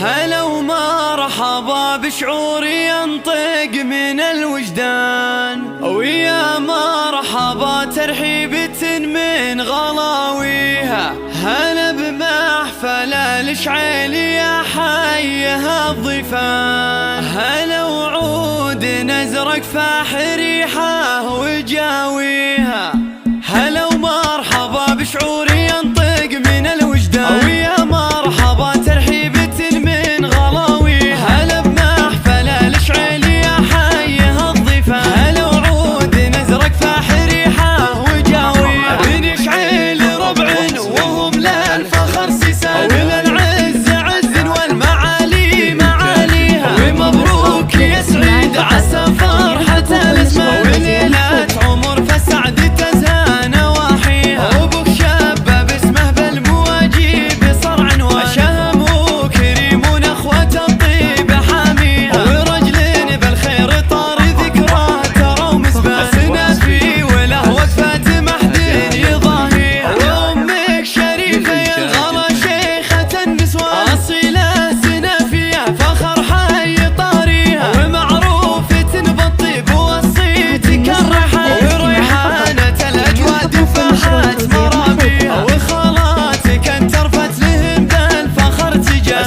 هلا ومرحبا بشعوري ينطق من الوجدان، ويا مرحبا ترحيبة من غلاويها. هلا بمحفل الشعيلية حيها الضيفان، هلا وعود نزرق فاح ريحه وجاويها. هلا ومرحبا بشعوري ينطق من الوجدان، ويا مرحبا ترحيبة من غلاويها. هلا بمحفل الشعيلية حيها الضيفان، هلا وعود نزرق فاح ريحه وجاويها. بني شعيل ربع وهم للفخر سيسان، وللعز عز والمعالي معاليها. ومبروك يا سعيد عسى فرحة الاسمان، وليلة عمر فسعد تزهى نواحيها. وابوك شاب باسمه بالمواجيب صرع وشهم، وكريم ونخوة الطيب حاميها. ورجل بالخير طار ذكراه ترى ومسبان، سنافي وله وقفة محدين يضاهيها. وامك شريفة ينغلى شيخة النسوان، أصيلة سنافية فخر حي طاريها. ومعروفة بالطيب والصيت كالريحان، وريحانة الأجواد فاحت مرابيها. وخالاتك انت رفت لهم بالفخر تجاه،